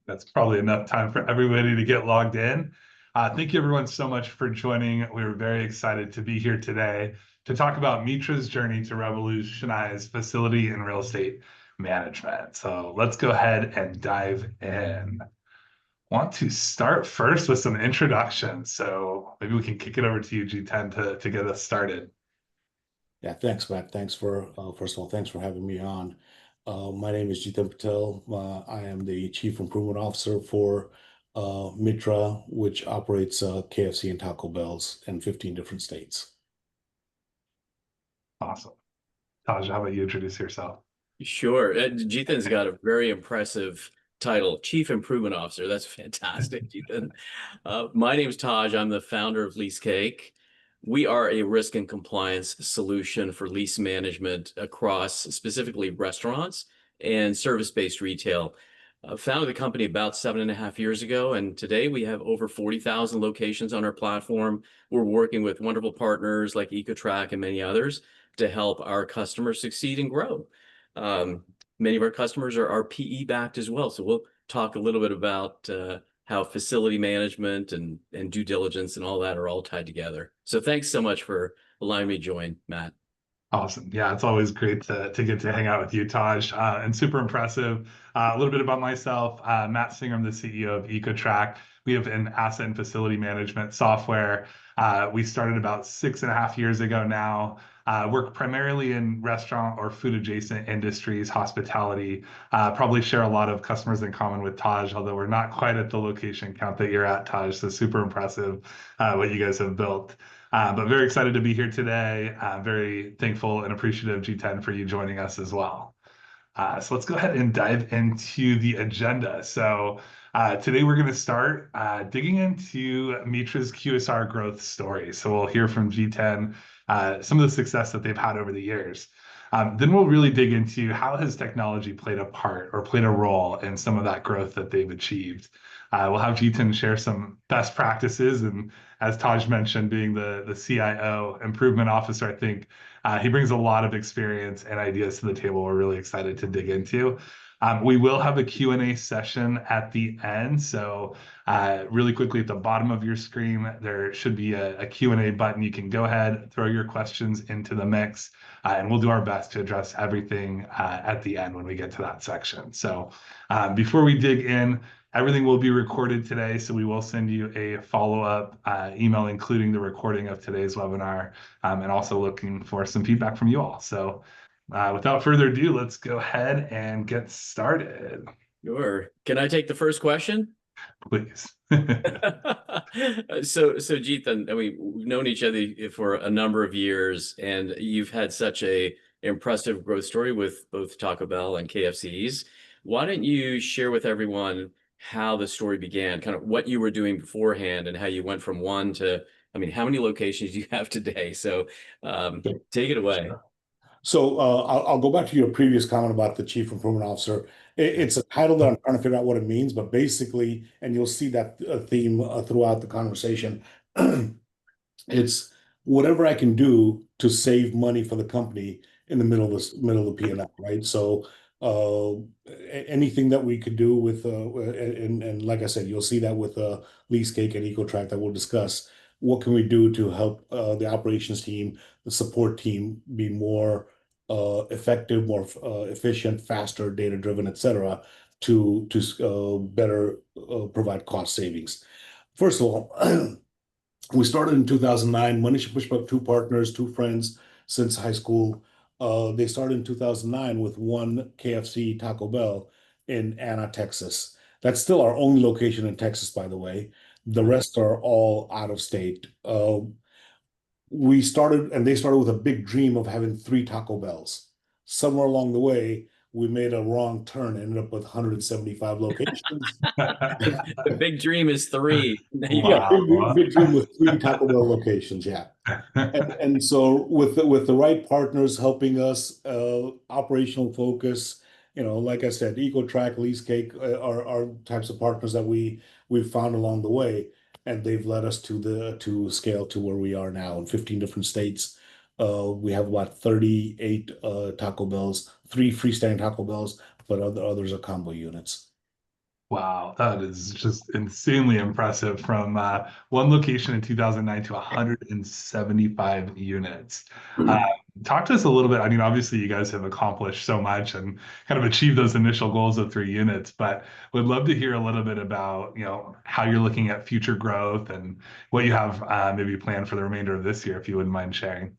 That's probably enough time for everybody to get logged in. Thank you everyone so much for joining. We were very excited to be here today to talk about Mitra's journey to revolutionize facility and real estate management. So let's go ahead and dive in. Want to start first with some introductions. So maybe we can kick it over to you, G10, to get us started. Yeah, thanks, Matt. Thanks for, first of all, thanks for having me on. My name is Jitin Patel. I am the Chief Improvement Officer for Mitra, which operates KFC and Taco Bells in 15 different states. Awesome. Taj, how about you introduce yourself? Sure. Jithan's got a very impressive title, Chief Improvement Officer. That's fantastic, Jithan. My name's Taj. I'm the founder of Leasecake. We are a risk and compliance solution for lease management across specifically restaurants and service-based retail. Founded the company about 7.5 years ago, and today we have over 40,000 locations on our platform. We're working with wonderful partners like Ecotrak and many others to help our customers succeed and grow. Many of our customers are PE backed as well. So we'll talk a little bit about how facility management and due diligence and all that are all tied together. So thanks so much for allowing me to join, Matt. Awesome. Yeah, it's always great to get to hang out with you, Taj, and super impressive. A little bit about myself, Matt Singer, I'm the CEO of Ecotrak. We have an asset and facility management software. We started about 6.5 years ago now. Work primarily in restaurant or food adjacent industries, hospitality. Probably share a lot of customers in common with Taj, although we're not quite at the location count that you're at, Taj. So super impressive what you guys have built. But very excited to be here today. Very thankful and appreciative, G10, for you joining us as well. So let's go ahead and dive into the agenda. So today we're going to start digging into Mitra's QSR growth story. So we'll hear from G10 some of the success that they've had over the years. Then we'll really dig into how has technology played a part or played a role in some of that growth that they've achieved. We'll have G10 share some best practices, and as Taj mentioned, being the CIO improvement officer, I think he brings a lot of experience and ideas to the table we're really excited to dig into. We will have a Q&A session at the end. So really quickly at the bottom of your screen, there should be a Q&A button. You can go ahead, throw your questions into the mix, and we'll do our best to address everything at the end when we get to that section. So before we dig in, everything will be recorded today, so we will send you a follow-up email, including the recording of today's webinar, and also looking for some feedback from you all. So without further ado, let's go ahead and get started. Sure. Can I take the first question? Please. So Jithan, I mean, we've known each other for a number of years, and you've had such a impressive growth story with both Taco Bell and KFC's. Why don't you share with everyone how the story began, kind of what you were doing beforehand and how you went from one to, I mean, how many locations do you have today? So take it away. So I'll go back to your previous comment about the Chief Improvement Officer. It's a title that I'm trying to figure out what it means, but basically, and you'll see that theme throughout the conversation, it's whatever I can do to save money for the company in the middle of the P&L, right? So anything that we could do with, and like I said, you'll see that with Leasecake and Ecotrak that we'll discuss. What can we do to help the operations team, the support team be more effective, more efficient, faster, data-driven, et cetera, to better provide cost savings. First of all, we started in 2009. Manish and Pushpak, two partners, two friends since high school. They started in 2009 with one KFC Taco Bell in Anna, Texas. That's still our only location in Texas, by the way. The rest are all out of state. We started, and they started with a big dream of having 3 Taco Bells. Somewhere along the way, we made a wrong turn, ended up with 175 locations. The big dream is 3. Yeah, big dream with 3 Taco Bell locations, yeah. And so with the right partners helping us, operational focus, like I said, Ecotrak, Leasecake are types of partners that we've found along the way, and they've led us to scale to where we are now in 15 different states. We have about 38 Taco Bells, 3 freestanding Taco Bells, but others are combo units. Wow, that is just insanely impressive from one location in 2009 to 175 units. Uh, Talk to us a little bit. I mean, obviously, you guys have accomplished so much and kind of achieved those initial goals of 3 units, but would love to hear a little bit about, how you're looking at future growth and what you have maybe planned for the remainder of this year, if you wouldn't mind sharing.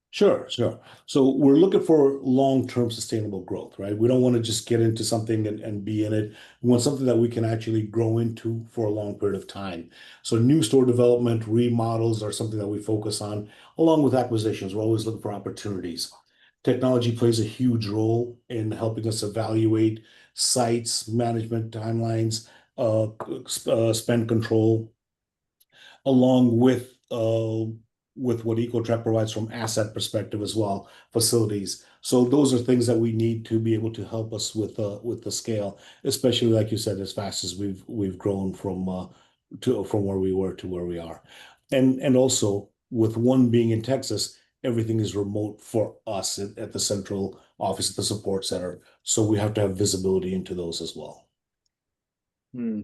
Sure, sure. So we're looking for long-term sustainable growth, right? We don't want to just get into something and be in it. We want something that we can actually grow into for a long period of time. So new store development, remodels are something that we focus on, along with acquisitions. We're always looking for opportunities. Technology plays a huge role in helping us evaluate sites, management timelines, spend control, along with what Ecotrak provides from asset perspective as well, facilities. So those are things that we need to be able to help us with the scale, especially like you said, as fast as we've grown from where we were to where we are. And also with one being in Texas, everything is remote for us at the central office, at the support center. So we have to have visibility into those as well. Hmm,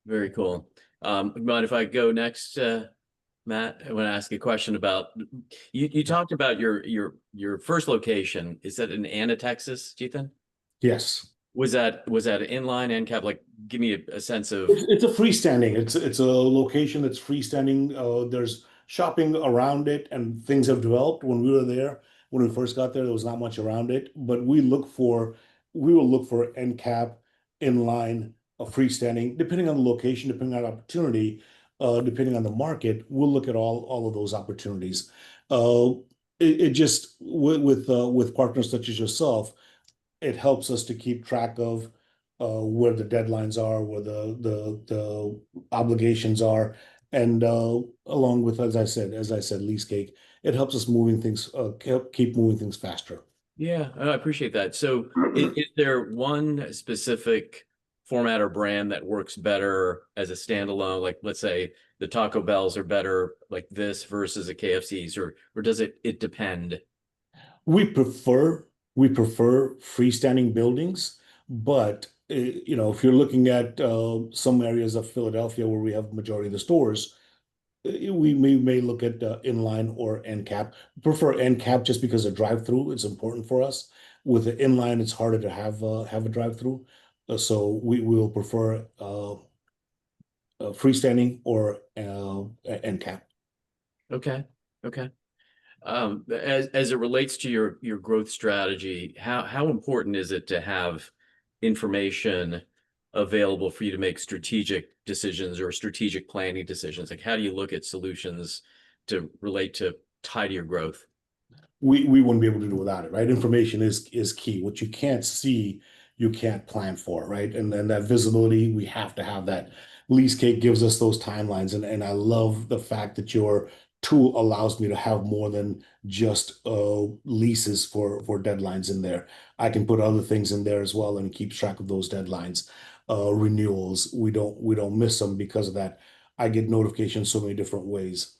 very cool. Mind if I go next, Matt? I want to ask a question about you talked about your first location. Is that in Anna, Texas, Ethan? Yes. Was that an inline end cap? Like, give me a sense of. It's a freestanding. It's a location that's freestanding. There's shopping around it, and things have developed. When we were there, when we first got there, there was not much around it. But we will look for end cap, inline, a freestanding, depending on the location, depending on opportunity, depending on the market. We'll look at all of those opportunities. Uh, it just with partners such as yourself, it helps us to keep track of where the deadlines are, where the obligations are, and along with, as I said, lease cake, it helps us keep moving things faster. Yeah, I appreciate that. So, is there one specific format or brand that works better as a standalone? Like, let's say the Taco Bells are better like this versus a KFC's, or does it depend? We prefer we prefer freestanding buildings, but if you're looking at some areas of Philadelphia where we have majority of the stores, we may look at inline or end cap. Prefer end cap just because a drive-through is important for us. With the inline, it's harder to have a drive-through, so we will prefer freestanding or end cap. Okay, okay. As it relates to your growth strategy, how important is it to have information available for you to make strategic decisions or strategic planning decisions? Like, how do you look at solutions to relate to tie to your growth? We wouldn't be able to do without it, right? Information is key. What you can't see, you can't plan for, right? And then that visibility, we have to have that. Leasecake gives us those timelines, and I love the fact that your tool allows me to have more than just leases for deadlines in there. I can put other things in there as well, and it keeps track of those deadlines. Renewals, we don't miss them because of that. I get notifications so many different ways.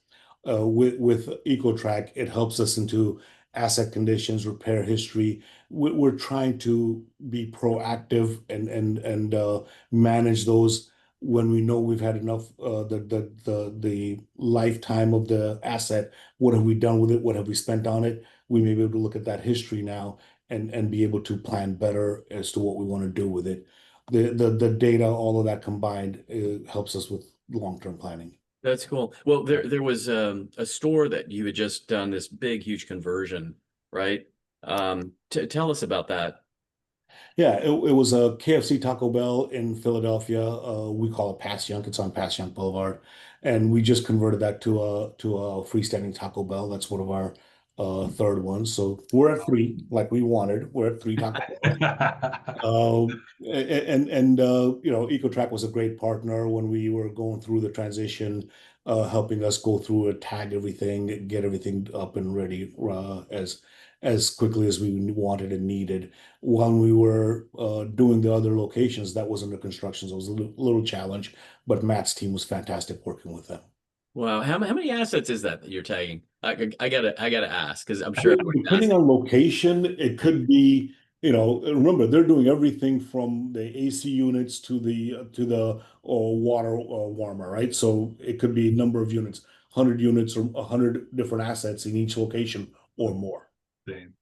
With Ecotrak, it helps us into asset conditions, repair history. We're trying to be proactive and manage those when we know we've had enough the lifetime of the asset. What have we done with it? What have we spent on it? We may be able to look at that history now and be able to plan better as to what we want to do with it. The data, all of that combined, helps us with long-term planning. That's cool. Well, there was a store that you had just done this big, huge conversion, right? T Tell us about that. Yeah, it was a KFC Taco Bell in Philadelphia. We call it Passyunk. It's on Passyunk Boulevard, and we just converted that to a freestanding Taco Bell. That's one of our third ones. So we're at three, like we wanted. We're at three Taco Bells. Ecotrack was a great partner when we were going through the transition, helping us go through it, tag everything, get everything up and ready as quickly as we wanted and needed. When we were doing the other locations, that was under construction, so it was a little challenge, but Matt's team was fantastic working with them. Wow, how many assets is that you're tagging? I gotta ask because I'm sure everyone's Depending asking. on location, it could be remember they're doing everything from the AC units to the water warmer, right? So it could be a number of units, 100 units or 100 different assets in each location or more. Dang.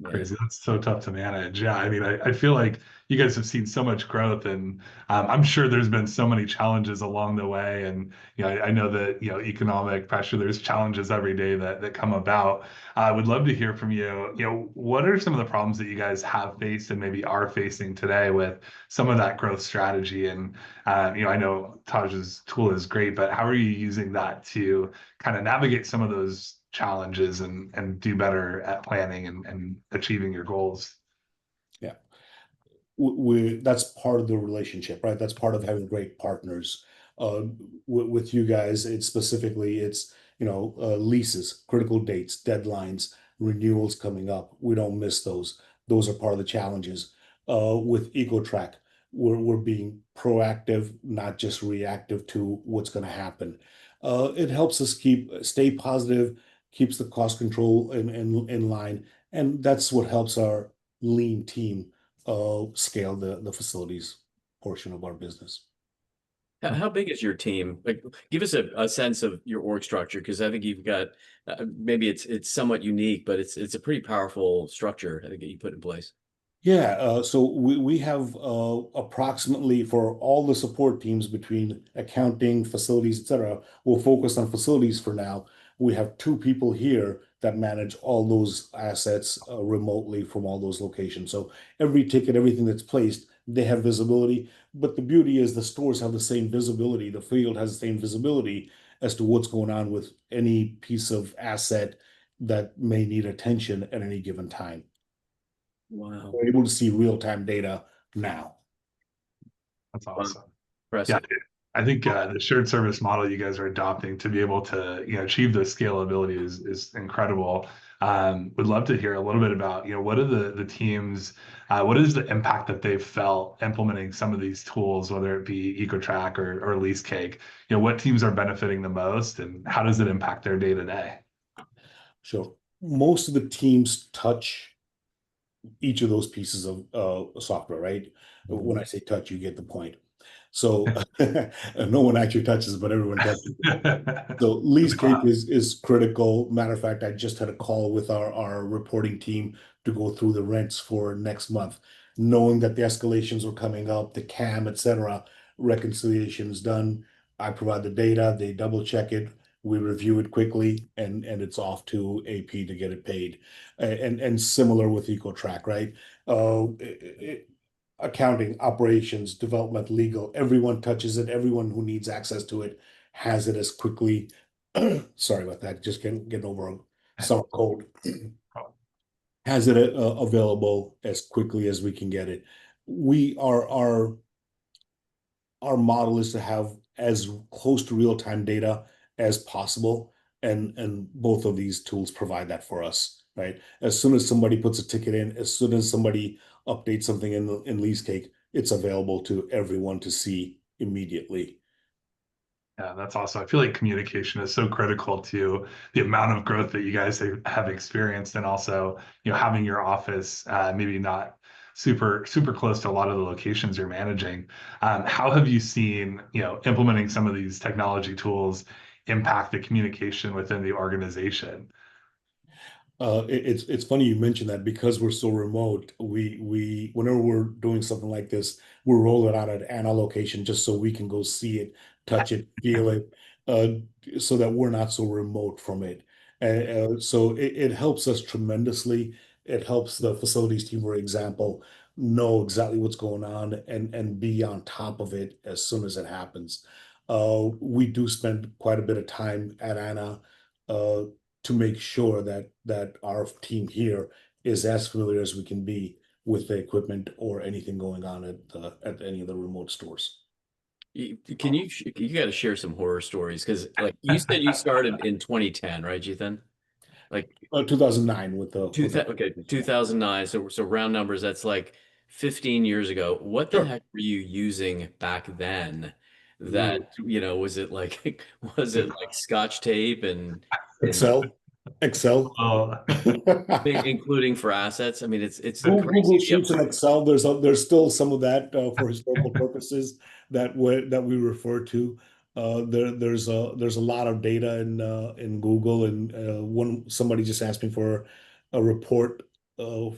Yeah. Crazy. That's so tough to manage. Yeah, I mean, I feel like you guys have seen so much growth, and I'm sure there's been so many challenges along the way. And I know that economic pressure. There's challenges every day that come about. I would love to hear from you. What are some of the problems that you guys have faced and maybe are facing today with some of that growth strategy? And I know Taj's tool is great, but how are you using that to kind of navigate some of those challenges and do better at planning and achieving your goals? Yeah. That's part of the relationship, right? That's part of having great partners. With you guys, it's leases, critical dates, deadlines, renewals coming up. We don't miss those. Those are part of the challenges. With Ecotrak, we're being proactive, not just reactive to what's going to happen. It helps us stay positive, keeps the cost control in line, and that's what helps our lean team scale the facilities portion of our business. How big is your team? Like, give us a sense of your org structure, because I think you've got maybe it's somewhat unique, but it's a pretty powerful structure I think that you put in place. Yeah, so we have approximately for all the support teams between accounting, facilities, etc. We'll focus on facilities for now. We have two people here that manage all those assets remotely from all those locations. So every ticket, everything that's placed, they have visibility. But the beauty is the stores have the same visibility. The field has the same visibility as to what's going on with any piece of asset that may need attention at any given time. Wow. We're able to see real-time data now. That's Wow. awesome. Yeah, Impressive. I think the shared service model you guys are adopting to be able to achieve this scalability is incredible. Would love to hear a little bit about what are the teams, what is the impact that they've felt implementing some of these tools, whether it be Ecotrak or Leasecake. What teams are benefiting the most, and how does it impact their day to day? So most of the teams touch each of those pieces of software, right? When I say touch, you get the point. So no one actually touches, but everyone touches. So It's lease a cake cloud. is critical. Matter of fact, I just had a call with our reporting team to go through the rents for next month, knowing that the escalations were coming up, the CAM, etc. Reconciliation is done. I provide the data, they double check it, we review it quickly, and it's off to AP to get it paid. And similar with EcoTrack, right? Accounting, operations, development, legal, everyone touches it. Everyone who needs access to it has it as quickly. Sorry about that. Just getting over a summer cold. Has it available as quickly as we can get it. We are our model is to have as close to real-time data as possible, and both of these tools provide that for us, right? As soon as somebody puts a ticket in, as soon as somebody updates something in LeaseCake, it's available to everyone to see immediately. Yeah, that's awesome. I feel like communication is so critical to the amount of growth that you guys have experienced, and also, having your office maybe not super close to a lot of the locations you're managing. How have you seen, implementing some of these technology tools impact the communication within the organization? It's funny you mentioned that because we're so remote, we whenever we're doing something like this, we roll it out at an location just so we can go see it, touch it, feel it, so that we're not so remote from it. So it helps us tremendously. It helps the facilities team, for example, know exactly what's going on and be on top of it as soon as it happens. We do spend quite a bit of time at Anna. Uh, to make sure that our team here is as familiar as we can be with the equipment or anything going on at any of the remote stores. You got to share some horror stories, because like you said you started in 2010, right, Ethan? Like 2009 with the. okay, 2009. So round numbers, that's like 15 years ago. What the Sure. heck were you using back then? That, Ooh. was it like was it like Scotch tape and Excel. Excel. Oh, including for assets. I mean, it's Google crazy the Sheets and upgrade. Excel, there's still some of that for historical purposes that we refer to. There's a lot of data in Google, and one somebody just asked me for a report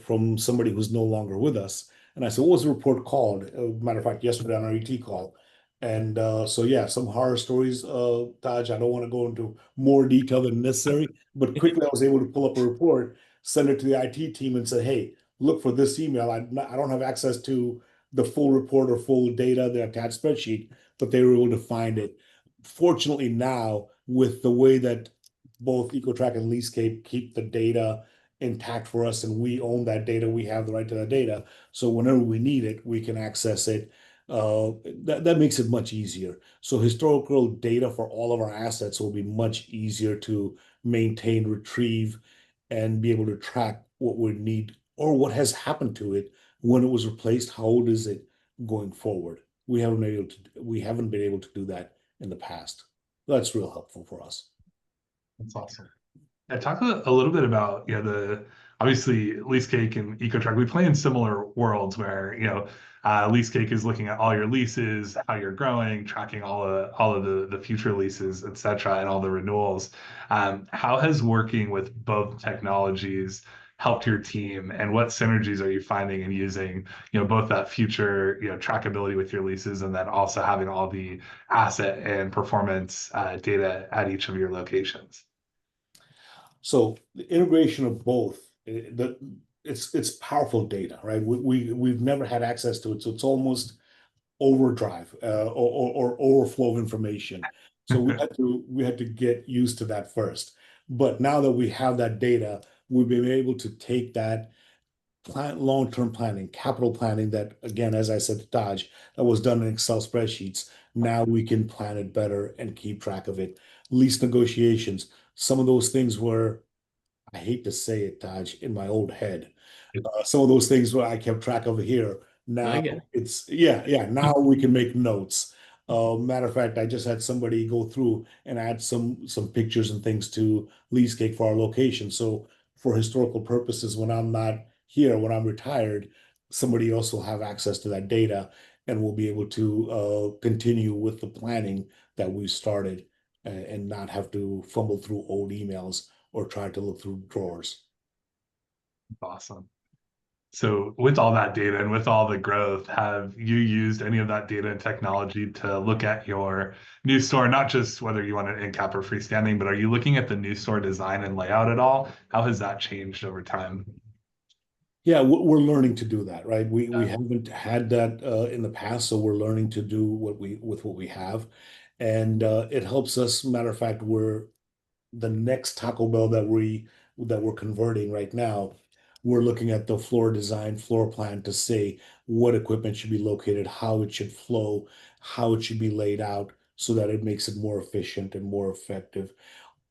from somebody who's no longer with us, and I said, "What was the report called?" Matter of fact, yesterday on our ET call, and so yeah, some horror stories. Taj, I don't want to go into more detail than necessary, but quickly I was able to pull up a report, send it to the IT team, and say, "Hey, look for this email." I don't have access to the full report or full data, the attached spreadsheet, but they were able to find it. Fortunately, now with the way that both Ecotrak and Leasecake keep the data intact for us, and we own that data, we have the right to that data. So whenever we need it, we can access it. That makes it much easier. So historical data for all of our assets will be much easier to maintain, retrieve, and be able to track what we need or what has happened to it when it was replaced. How old is it going forward? We haven't been able to do that in the past. That's real helpful for us. that's awesome. Yeah, talk a little bit about, the obviously Leasecake and Ecotrack. We play in similar worlds where, Leasecake is looking at all your leases, how you're growing, tracking all of the future leases, et cetera, and all the renewals. How has working with both technologies helped your team, and what synergies are you finding in using, both that future, trackability with your leases, and then also having all the asset and performance data at each of your locations? So the integration of both, it's powerful data, right? We've never had access to it, so it's almost overdrive or overflow of information. So we had to get used to that first. But now that we have that data, we've been able to take that long-term planning, capital planning that, again, as I said to Taj, that was done in Excel spreadsheets. Now we can plan it better and keep track of it. Lease negotiations, some of those things were, I hate to say it, Taj, in my old head. Some of those things where I kept track of here. I Now get it. it's yeah. Now we can make notes. Matter of fact, I just had somebody go through and add some pictures and things to Leasecake for our location. So for historical purposes, when I'm not here, when I'm retired, somebody else will have access to that data and will be able to continue with the planning that we started and not have to fumble through old emails or try to look through drawers. Awesome. So with all that data and with all the growth, have you used any of that data and technology to look at your new store, not just whether you want it in cap or freestanding, but are you looking at the new store design and layout at all? How has that changed over time? Yeah, we're learning to do that, right? We Yeah. haven't had that in the past, so we're learning to do what we have, and it helps us. Matter of fact, we're the next Taco Bell that we're converting right now. We're looking at the floor design, floor plan to say what equipment should be located, how it should flow, how it should be laid out, so that it makes it more efficient and more effective.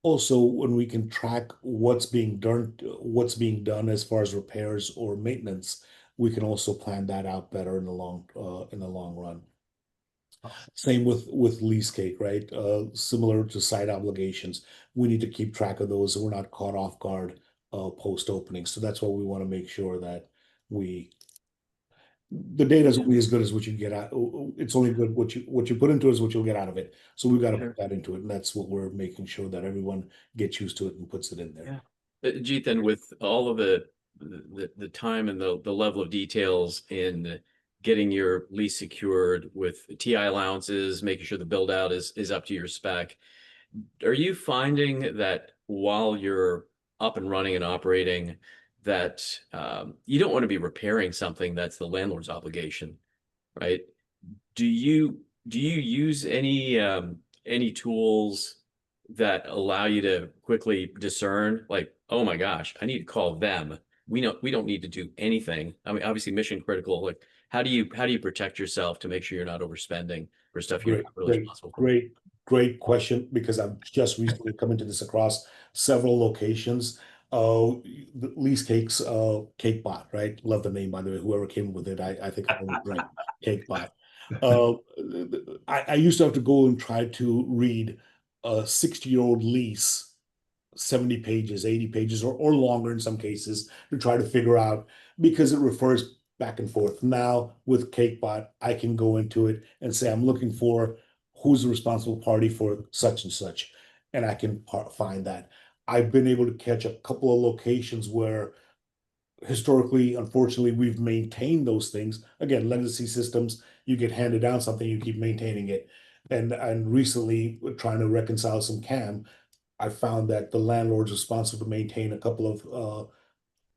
Also, when we can track what's being done as far as repairs or maintenance, we can also plan that out better in the long run. Same with lease cake, right? Similar to site obligations, we need to keep track of those so we're not caught off guard post opening. So that's why we want to make sure that we the data is Yeah, only as good as what you get out. It's only good what you put into it is what you'll get out of it. So we've got to put sure. that into it, and that's what we're making sure that everyone gets used to it and puts it in there. Yeah. Jithan, with all of the time and the level of details in getting your lease secured with TI allowances, making sure the build out is up to your spec, are you finding that while you're up and running and operating, that you don't want to be repairing something that's the landlord's obligation, right? Do you use any tools that allow you to quickly discern, like, oh my gosh, I need to call them. We don't need to do anything. I mean, obviously mission critical. Like, how do you protect yourself to make sure you're not overspending for stuff you're Great, not really great, responsible for? great, great question because I've just recently come into this across several locations. The Lee's Cakes, Cake Bot, right? Love the name, by the way. Whoever came up with it, I think I was right. Cake Bot. Uh, I used to have to go and try to read a 60-year-old lease 70 pages, 80 pages, or longer in some cases to try to figure out because it refers back and forth. Now with CakeBot, I can go into it and say, I'm looking for who's the responsible party for such and such, and I can find that. I've been able to catch a couple of locations where historically, unfortunately, we've maintained those things. Again, legacy systems, you get handed down something, you keep maintaining it. And recently, trying to reconcile some CAM, I found that the landlord's responsible to maintain a couple of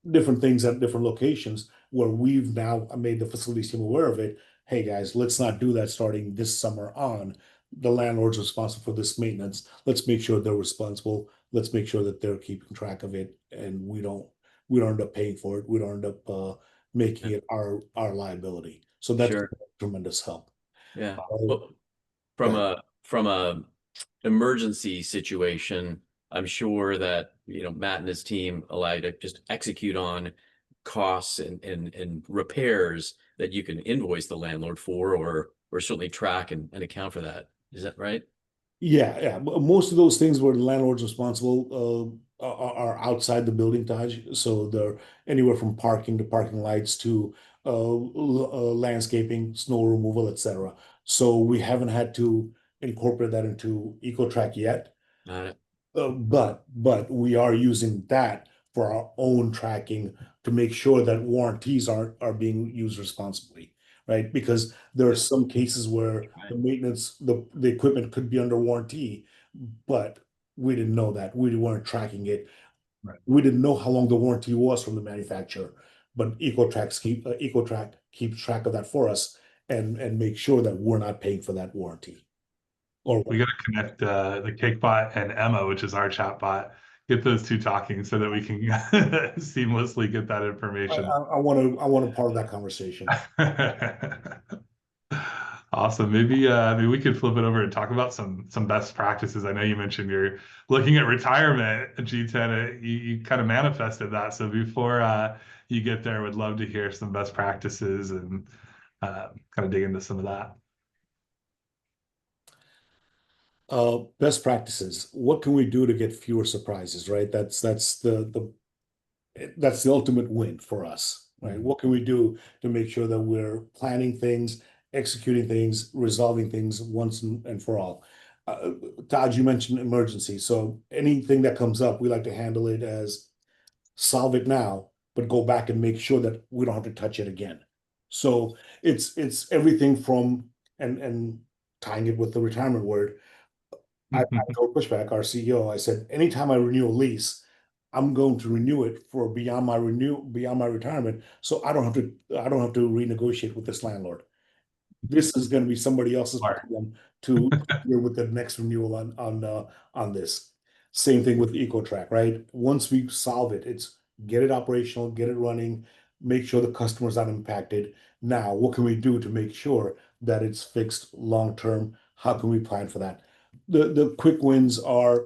different things at different locations where we've now made the facilities team aware of it. Hey guys, let's not do that starting this summer on. The landlord's responsible for this maintenance. Let's make sure they're responsible. Let's make sure that they're keeping track of it, and we don't end up paying for it. We don't end up making it our liability. So that's Sure. tremendous help. Yeah. Uh, Well, from a emergency situation, I'm sure that Matt and his team allow you to just execute on costs and repairs that you can invoice the landlord for, or certainly track and account for that. Is that right? Yeah. Most of those things where the landlord's responsible are outside the building, Taj. So they're anywhere from parking to parking lights to landscaping, snow removal, etc. So we haven't had to incorporate that into Ecotrak yet. Got it. But we are using that for our own tracking to make sure that warranties are being used responsibly, right? Because there are some cases where the Right. maintenance, the equipment could be under warranty, but we didn't know that. We weren't tracking it. Right. We didn't know how long the warranty was from the manufacturer. But Ecotrak keeps track of that for us and make sure that we're not paying for that warranty. Or We got to connect the CakeBot and Emma, which is our chatbot, get those two talking so that we can seamlessly get that information. I want to part of that conversation. Awesome. Maybe we could flip it over and talk about some best practices. I know you mentioned you're looking at retirement, G10. You kind of manifested that. So before you get there, would love to hear some best practices and kind of dig into some of that. Best practices. What can we do to get fewer surprises, right? That's the ultimate win for us, right? What can we do to make sure that we're planning things, executing things, resolving things once and for all? Uh, Taj, you mentioned emergency. So anything that comes up, we like to handle it as solve it now, but go back and make sure that we don't have to touch it again. So it's everything from and tying it with the retirement word. I told Pushback, our CEO, I said, anytime I renew a lease, I'm going to renew it for beyond my retirement. So I don't have to renegotiate with this landlord. This is going to be somebody else's Smart. problem to deal with the next renewal on this. Same thing with Ecotrack, right? Once we solve it, it's get it operational, get it running, make sure the customer's not impacted. Now, what can we do to make sure that it's fixed long term? How can we plan for that? The quick wins are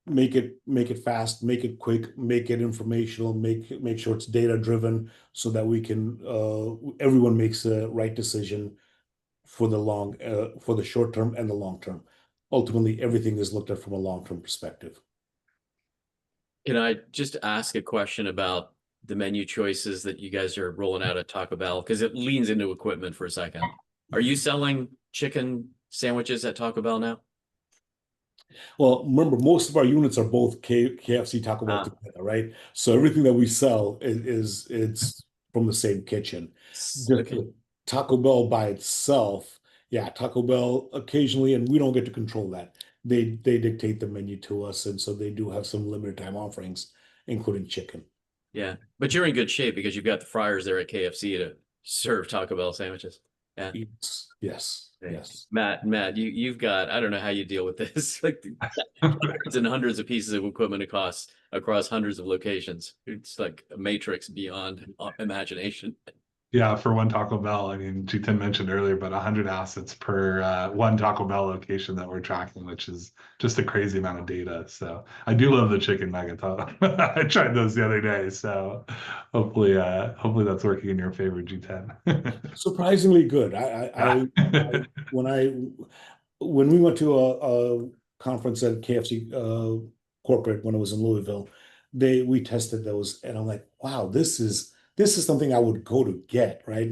make it fast, make it quick, make it informational, make sure it's data driven so that we can everyone makes the right decision for the short term and the long term. Ultimately, everything is looked at from a long term perspective. Can I just ask a question about the menu choices that you guys are rolling out at Taco Bell? Because it leans into equipment for a second. Are you selling chicken sandwiches at Taco Bell now? Well, remember, most of our units are both KFC, Taco Bell Ah, together, right? So everything that we sell is it's from the same kitchen. Just okay. Taco Bell by itself, yeah, Taco Bell occasionally, and we don't get to control that. They dictate the menu to us, and so they do have some limited time offerings, including chicken. Yeah. But you're in good shape because you've got the fryers there at KFC to serve Taco Bell sandwiches. Yeah. Yes. Matt, you've got, I don't know how you deal with this, like hundreds and hundreds of pieces of equipment across hundreds of locations. It's like a matrix beyond imagination. Yeah, for one Taco Bell, I mean, G10 mentioned earlier, but 100 assets per one Taco Bell location that we're tracking, which is just a crazy amount of data. So I do love the chicken nuggets. I tried those the other day, so hopefully that's working in your favor, G10. Surprisingly good. When I when we went to a conference at KFC corporate when it was in Louisville. We tested those, and I'm like, wow, this is something I would go to get, right?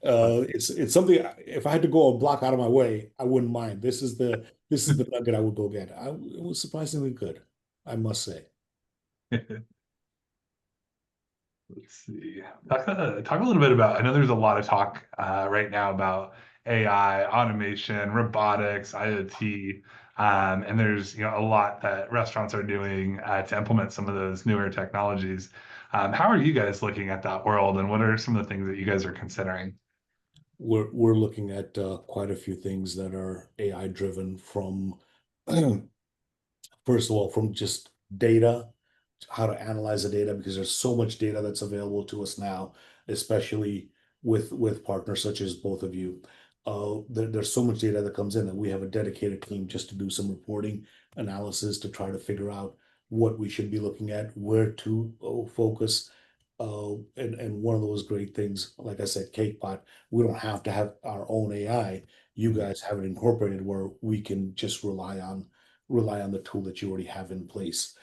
It's something if I had to go a block out of my way, I wouldn't mind. This is the nugget I would go get. It was surprisingly good, I must say. Let's see. Talk a little bit about, I know there's a lot of talk right now about AI, automation, robotics, IoT, and there's a lot that restaurants are doing to implement some of those newer technologies. How are you guys looking at that world, and what are some of the things that you guys are considering? We're looking at quite a few things that are AI driven from first of all, from just data, how to analyze the data, because there's so much data that's available to us now, especially with partners such as both of you. There's so much data that comes in that we have a dedicated team just to do some reporting analysis to try to figure out what we should be looking at, where to focus. And one of those great things, like I said, CakePot, we don't have to have our own AI. You guys have it incorporated where we can just rely on the tool that you already have in place.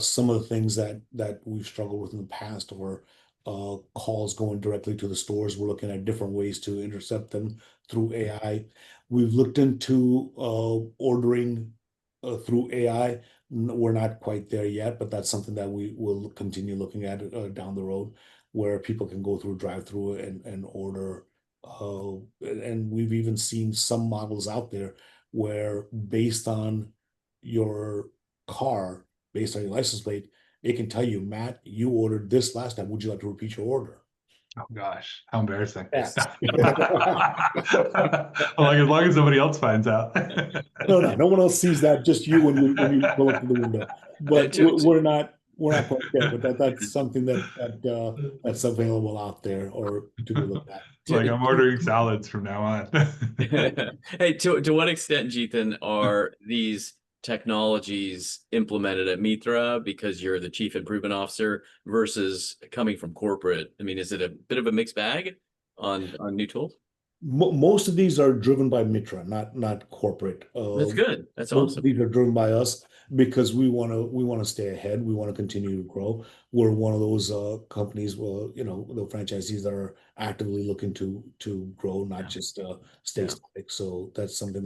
Some of the things that we've struggled with in the past were calls going directly to the stores. We're looking at different ways to intercept them through AI. We've looked into ordering through AI. We're not quite there yet, but that's something that we will continue looking at down the road, where people can go through drive-through and order. And we've even seen some models out there where based on your car, based on your license plate, it can tell you, Matt, you ordered this last time. Would you like to repeat your order? Oh gosh, how embarrassing. Yes. As long as somebody else finds out. No one else sees that, just you when you go up to the window. But we're not quite there. But that's something that's available out there or to be looked at. Like I'm ordering salads from now on. Hey, to what extent, Jithan, are these technologies implemented at Mitra because you're the chief improvement officer versus coming from corporate? I mean, is it a bit of a mixed bag on new tools? Most of these are driven by Mitra, not corporate. That's good. That's Most of awesome. these are driven by us because we want to stay ahead. We want to continue to grow. We're one of those companies, well, the franchisees that are actively looking to grow, not Yeah. just stay Yeah. static. So that's something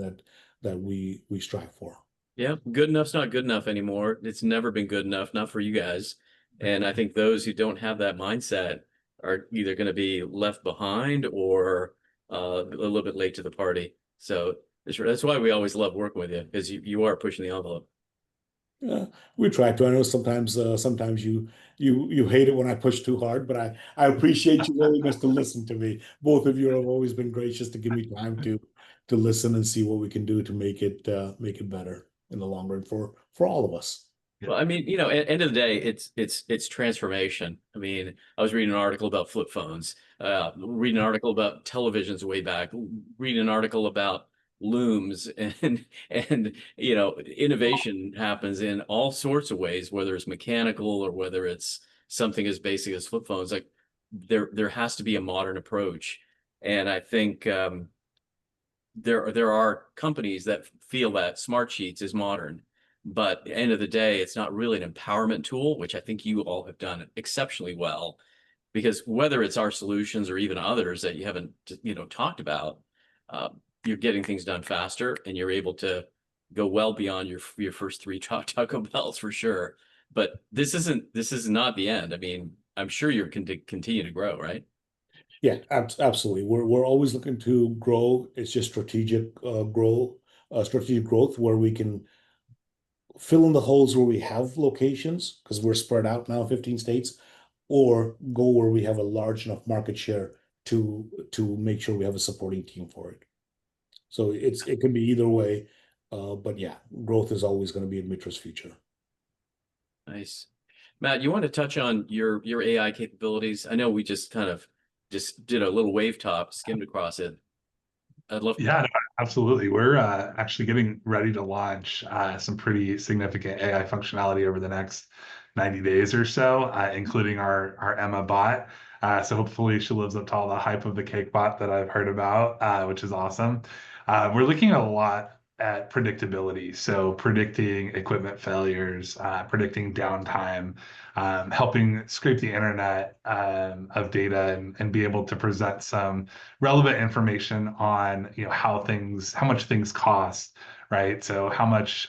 that we strive for. Yeah, good enough's not good enough anymore. It's never been good enough, not for you guys. And I think those who don't have that mindset are either going to be left behind or a little bit late to the party. So that's why we always love working with you, because you are pushing the envelope. Yeah, we try to. I know sometimes you hate it when I push too hard, but I appreciate your willingness to listen to me. Both of you have always been gracious to give me time to listen and see what we can do to make it better in the long run for all of us. Well, I mean, end of the day, it's transformation. I mean, I was reading an article about flip phones, reading an article about televisions way back, reading an article about looms, and innovation happens in all sorts of ways, whether it's mechanical or whether it's something as basic as flip phones. Like there has to be a modern approach, and I think there are companies that feel that Smartsheets is modern, but at the end of the day, it's not really an empowerment tool, which I think you all have done exceptionally well. Because whether it's our solutions or even others that you haven't talked about, uh, you're getting things done faster, and you're able to go well beyond your first three Taco Bells for sure. But this is not the end. I mean, I'm sure you're continue to grow, right? Yeah, absolutely. We're always looking to grow. It's just strategic growth where we can fill in the holes where we have locations because we're spread out now in 15 states, or go where we have a large enough market share to make sure we have a supporting team for it. So it can be either way, but yeah, growth is always going to be in Mitra's future. Nice. Matt, you want to touch on your AI capabilities? I know we just kind of just did a little wave top, skimmed across it. I'd love. Yeah, no, absolutely. We're actually getting ready to launch some pretty significant AI functionality over the next 90 days or so, including our Emma bot. So hopefully she lives up to all the hype of the cake bot that I've heard about, which is awesome. We're looking at a lot at predictability. So predicting equipment failures, predicting downtime, helping scrape the internet of data and be able to present some relevant information on, how much things cost, right? So how much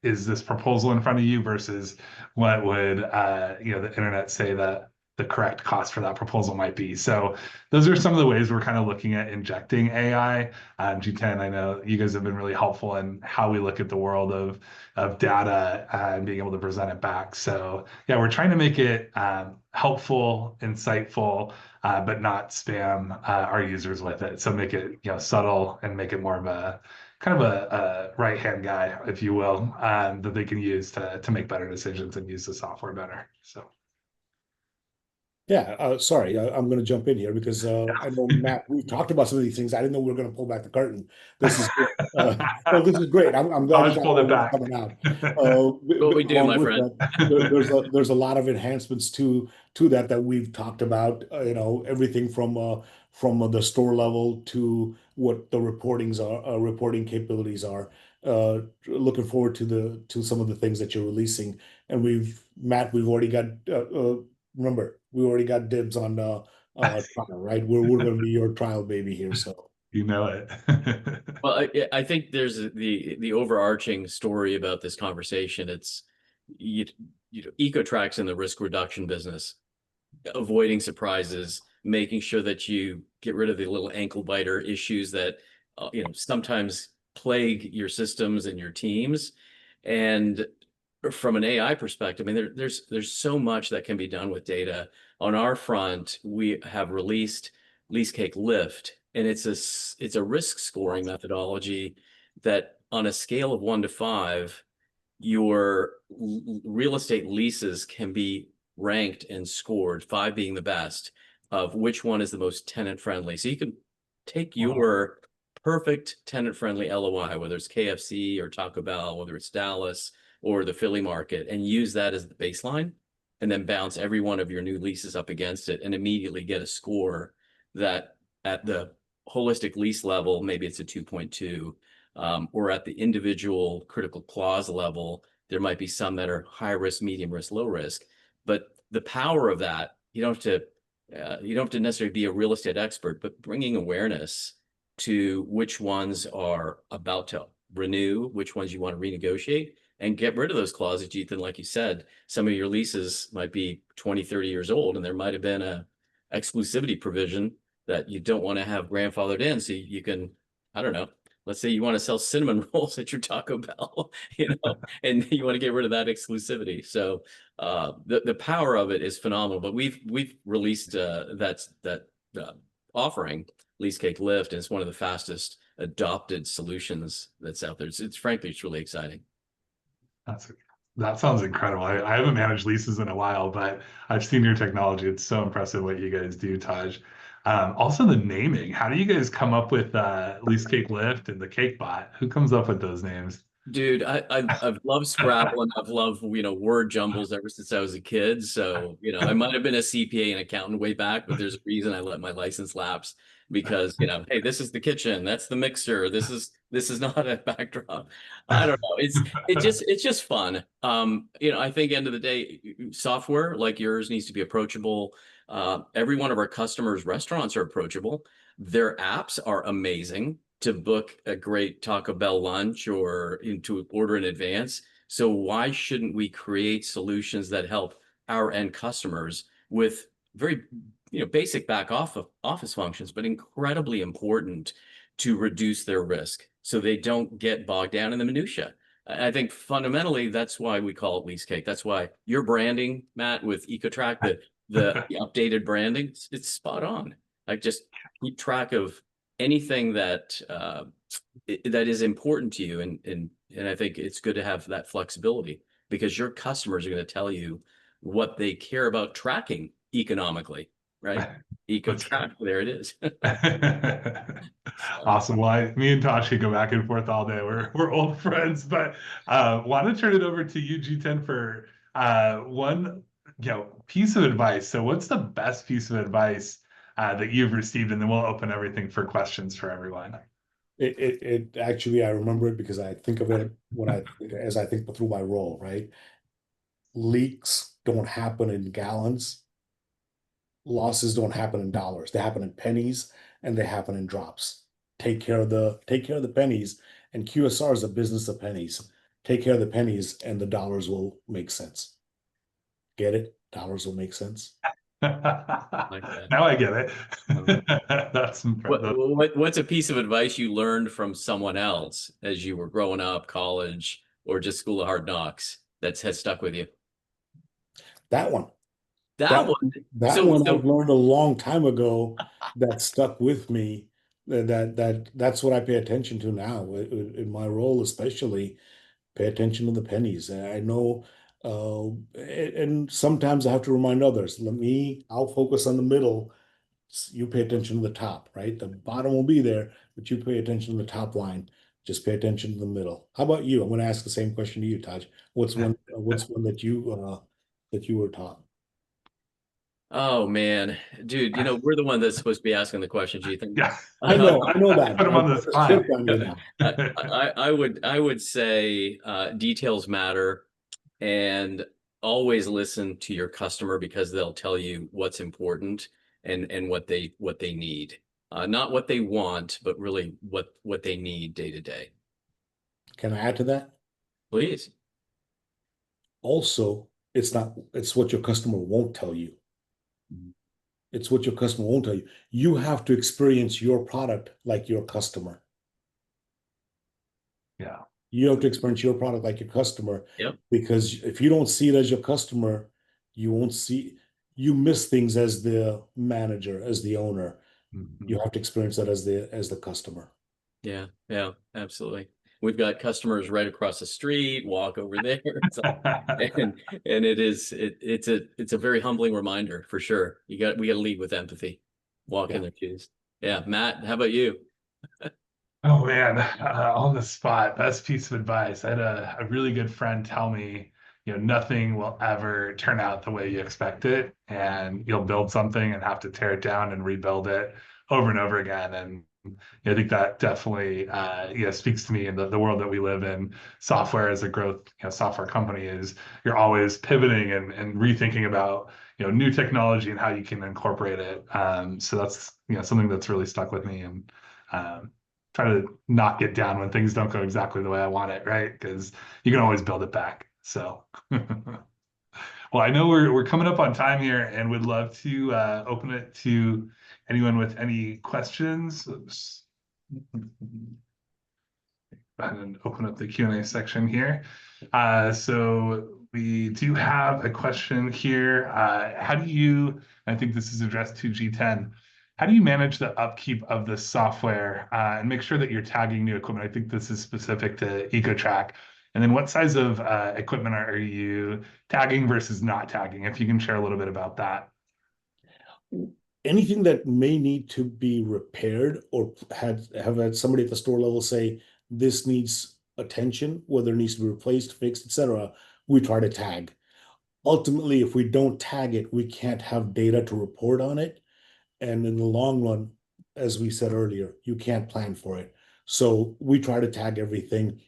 is this proposal in front of you versus what would the internet say that the correct cost for that proposal might be. So those are some of the ways we're kind of looking at injecting AI. G10, I know you guys have been really helpful in how we look at the world of data and being able to present it back. So yeah, we're trying to make it helpful, insightful, but not spam our users with it. So make it subtle and make it more of a kind of a right-hand guy, if you will, that they can use to make better decisions and use the software better. So. Yeah, sorry, I'm going to jump in here because I know, Matt, we've talked about some of these things. I didn't know we were going to pull back the curtain. This is good. No, this is great. I'm glad you Taj got pulled all it this back. coming out. What we do, Along my with friend. that, there's a lot of enhancements to that we've talked about. Everything from the store level to what the reporting capabilities are. Looking forward to some of the things that you're releasing. And Matt, we've already got remember, we already got dibs on trial, right? We're going to be your trial baby here. So You know it. Well, I think there's the overarching story about this conversation. It's Ecotrak's in the risk reduction business, avoiding surprises, making sure that you get rid of the little ankle biter issues that sometimes plague your systems and your teams. And from an AI perspective, I mean, there's so much that can be done with data. On our front, we have released Leasecake Lift, and it's a risk scoring methodology that on a scale of 1 to 5, your real estate leases can be ranked and scored, 5 being the best, of which one is the most tenant friendly. So you can take your perfect tenant friendly LOI, whether it's KFC or Taco Bell, whether it's Dallas or the Philly market, and use that as the baseline, and then bounce every one of your new leases up against it and immediately get a score that at the holistic lease level, maybe it's a 2.2, or at the individual critical clause level, there might be some that are high risk, medium risk, low risk. But the power of that, you don't have to necessarily be a real estate expert, but bringing awareness to which ones are about to renew, which ones you want to renegotiate, and get rid of those clauses, Ethan. Like you said, some of your leases might be 20, 30 years old, and there might have been a exclusivity provision that you don't want to have grandfathered in. So you can, I don't know, let's say you want to sell cinnamon rolls at your Taco Bell, and you want to get rid of that exclusivity. So the power of it is phenomenal. But we've released that offering, Leasecake Lift, and it's one of the fastest adopted solutions that's out there. It's frankly, it's really exciting. That sounds incredible. I haven't managed leases in a while, but I've seen your technology. It's so impressive what you guys do, Taj. Also, the naming. How do you guys come up with Lease Cake Lift and the Cake Bot? Who comes up with those names? Dude, I've loved Scrabble and I've loved word jumbles ever since I was a kid. So I might have been a CPA and accountant way back, but there's a reason I let my license lapse because hey, this is the kitchen, that's the mixer, this is not a backdrop. I don't know. It's just fun. I think end of the day, software like yours needs to be approachable. Every one of our customers' restaurants are approachable. Their apps are amazing to book a great Taco Bell lunch or to order in advance. So why shouldn't we create solutions that help our end customers with very basic back office functions, but incredibly important to reduce their risk so they don't get bogged down in the minutia. I think fundamentally that's why we call it Leasecake. That's why your branding, Matt, with Ecotrak, the updated branding, it's spot on. Like just keep track of anything that that is important to you, and I think it's good to have that flexibility because your customers are going to tell you what they care about tracking economically, right? Ecotrack, there it is. Awesome. Well, me and Tosh could go back and forth all day. We're old friends, but want to turn it over to you, G10, for one piece of advice. So, what's the best piece of advice that you've received, and then we'll open everything for questions for everyone. It actually, I remember it because I think of it as I think through my role, right? Leaks don't happen in gallons. Losses don't happen in dollars. They happen in pennies and they happen in drops. Take care of the pennies, and QSR is a business of pennies. Take care of the pennies and the dollars will make sense. Get it? Dollars will make sense. Like that. Now I get it. Um, That's impressive. what's a piece of advice you learned from someone else as you were growing up, college, or just School of Hard Knocks that's has stuck with you? That one. That That one. that So one I've so learned a long time ago that stuck with me. That's what I pay attention to now in my role, especially pay attention to the pennies. And I know, and sometimes I have to remind others. I'll focus on the middle. You pay attention to the top, right? The bottom will be there, but you pay attention to the top line. Just pay attention to the middle. How about you? I'm going to ask the same question to you, Taj. What's one that you were taught? oh man, dude, we're the one that's supposed to be asking the questions, Ethan. Yeah. I know that. Put him I on the put the spot. script on you now. I would say details matter, and always listen to your customer because they'll tell you what's important and what they need. Not what they want, but really what they need day to day. Can I add to that? Please. Also, it's what your customer won't tell you. It's what your customer won't tell you. You have to experience your product like your customer. Yeah. You have to experience your product like your customer, Yep. because if you don't see it as your customer, you won't see, you miss things as the manager, as the owner. You Mhm. have to experience that as the customer. Yeah. Yeah. Absolutely. We've got customers right across the street. Walk over there. And it's a very humbling reminder for sure. We got to lead with empathy. Walk in Yeah. their shoes. Yeah. Matt, how about you? Oh man, on the spot, best piece of advice. I had a really good friend tell me, nothing will ever turn out the way you expect it, and you'll build something and have to tear it down and rebuild it over and over again. And I think that definitely, speaks to me in the world that we live in. Software as a growth, software company is you're always pivoting and rethinking about, new technology and how you can incorporate it. So that's, something that's really stuck with me and. Um, Try to knock it down when things don't go exactly the way I want it, right? Because you can always build it back. So, well, I know we're coming up on time here, and would love to open it to anyone with any questions. Oops. Go ahead and open up the Q&A section here. So we do have a question here. How do you, I think this is addressed to G10, how do you manage the upkeep of the software and make sure that you're tagging new equipment? I think this is specific to Ecotrak. And then what size of equipment are you tagging versus not tagging? If you can share a little bit about that. Anything that may need to be repaired or have had somebody at the store level say this needs attention, whether it needs to be replaced, fixed, etc., we try to tag. Ultimately, if we don't tag it, we can't have data to report on it. And in the long run, as we said earlier, you can't plan for it. So we try to tag everything.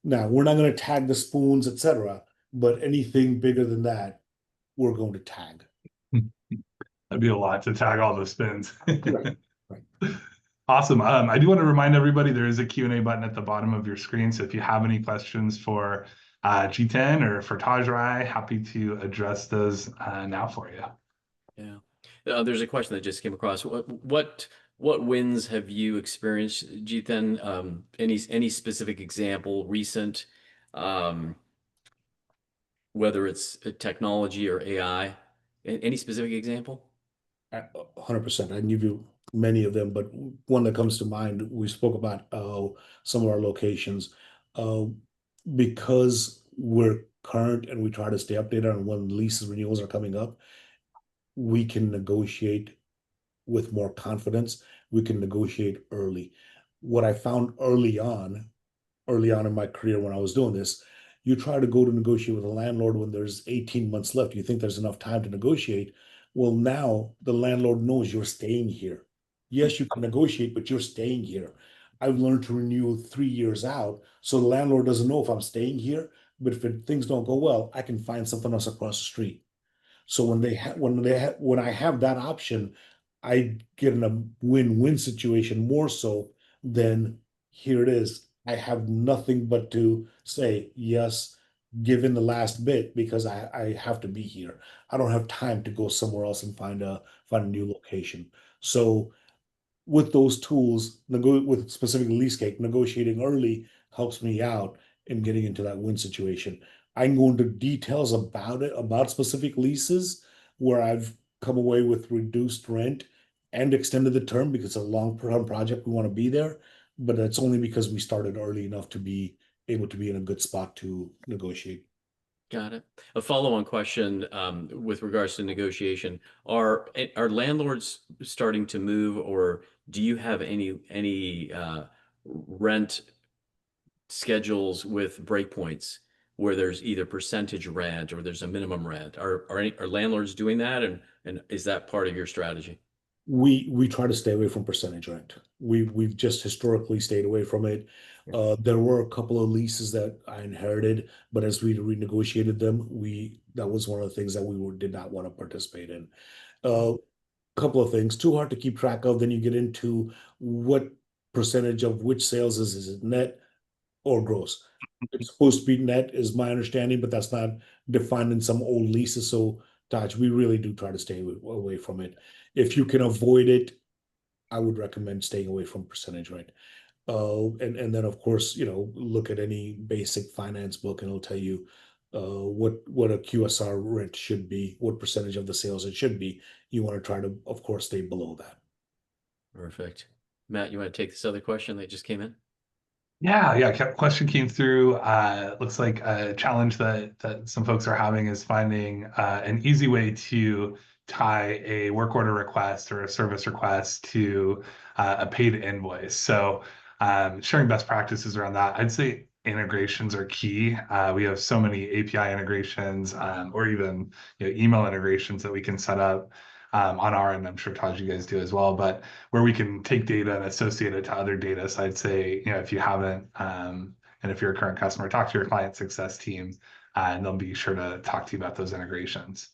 Now, we're not going to tag the spoons, etc., but anything bigger than that, we're going to tag. That'd be a lot to tag all the spins. Right. Right. Awesome. I do want to remind everybody there is a Q&A button at the bottom of your screen. So if you have any questions for G10 or for Taj or I, happy to address those now for you. Yeah. There's a question that just came across. What wins have you experienced, Jithan? Any specific example, recent, um, whether it's technology or AI? Any specific example? 100%. I can give you many of them, but one that comes to mind, we spoke about some of our locations. Uh, because we're current and we try to stay updated on when leases renewals are coming up, we can negotiate with more confidence. We can negotiate early. What I found early on in my career when I was doing this, you try to go to negotiate with a landlord when there's 18 months left. You think there's enough time to negotiate. Well, now the landlord knows you're staying here. Yes, you can negotiate, but you're staying here. I've learned to renew 3 years out, so the landlord doesn't know if I'm staying here. But if things don't go well, I can find something else across the street. So when I have that option, I get in a win-win situation more so than here it is. I have nothing but to say yes, given the last bit because I have to be here. I don't have time to go somewhere else and find a new location. So with those tools, with specific Leasecake, negotiating early helps me out in getting into that win situation. I can go into details about it, about specific leases where I've come away with reduced rent and extended the term because it's a long-term project. We want to be there, but that's only because we started early enough to be able to be in a good spot to negotiate. Got it. A follow-on question with regards to negotiation. Are landlords starting to move, or do you have any rent schedules with breakpoints where there's either percentage rent or there's a minimum rent? Are landlords doing that, and is that part of your strategy? We try to stay away from percentage rent. We've just historically stayed away from it. There were a couple of leases that I inherited, but as we renegotiated them, we that was one of the things that did not want to participate in. A couple of things, too hard to keep track of. Then you get into what percentage of which sales is it net or gross? It's supposed to be net, is my understanding, but that's not defined in some old leases. So, Taj, we really do try to stay away from it. If you can avoid it, I would recommend staying away from percentage rent. And then of course, look at any basic finance book, and it'll tell you what a QSR rent should be, what percentage of the sales it should be. You want to try to, of course, stay below that. Perfect. Matt, you want to take this other question that just came in? Yeah. Question came through. Looks like a challenge that some folks are having is finding an easy way to tie a work order request or a service request to a paid invoice. So sharing best practices around that. I'd say integrations are key. We have so many API integrations or even email integrations that we can set up on our end. I'm sure Taj, you guys do as well, but where we can take data and associate it to other data. So I'd say, if you haven't, and if you're a current customer, talk to your client success team, and they'll be sure to talk to you about those integrations.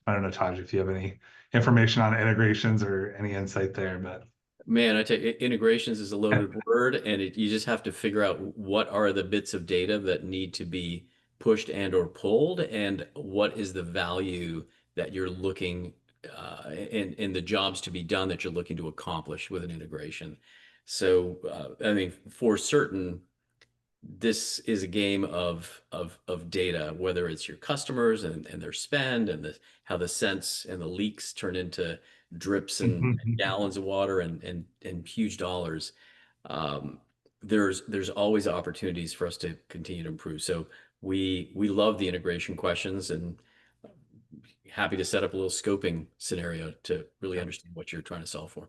I don't know, Taj, if you have any information on integrations or any insight there, but. Man, I tell you, integrations is a loaded word, and you just have to figure out what are the bits of data that need to be pushed and or pulled, and what is the value that you're looking in the jobs to be done that you're looking to accomplish with an integration. So, I mean, for certain, this is a game of data, whether it's your customers and their spend and how the cents and the leaks turn into drips and gallons of water and huge dollars. Um, there's always opportunities for us to continue to improve. So we love the integration questions, and happy to set up a little scoping scenario to really understand what you're trying to solve for.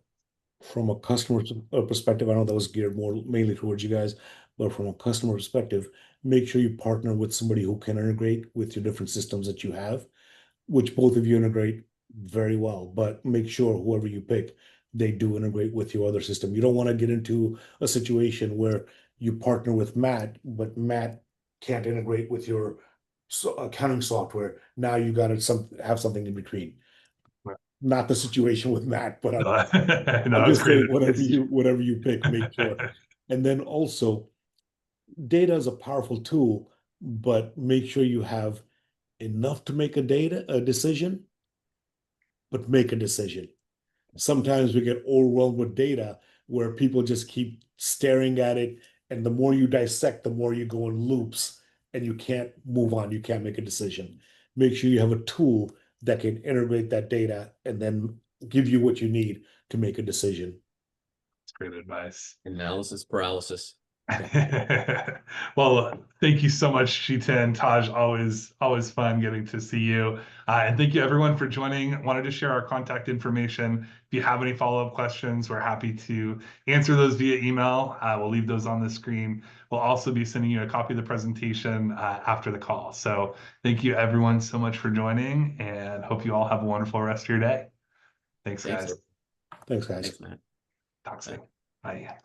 From a customer perspective, I know that was geared more mainly towards you guys, but from a customer perspective, make sure you partner with somebody who can integrate with your different systems that you have, which both of you integrate very well, but make sure whoever you pick, they do integrate with your other system. You don't want to get into a situation where you partner with Matt, but Matt can't integrate with your accounting software. Now you got to have something in between. Not the situation with Matt, but No, I'm it's just great saying advice. whatever you pick, make sure. And then also, data is a powerful tool, but make sure you have enough to make a decision, but make a decision. Sometimes we get overwhelmed with data where people just keep staring at it, and the more you dissect, the more you go in loops, and you can't move on, you can't make a decision. Make sure you have a tool that can integrate that data and then give you what you need to make a decision. It's great advice. Analysis paralysis. Well, thank you so much, Shita and Taj. Always fun getting to see you. And thank you everyone for joining. Wanted to share our contact information. If you have any follow-up questions, we're happy to answer those via email. We'll leave those on the screen. We'll also be sending you a copy of the presentation after the call. So thank you everyone so much for joining, and hope you all have a wonderful rest of your day. Thanks, guys. Thanks, guys. Thanks, Matt. Talk soon. Bye.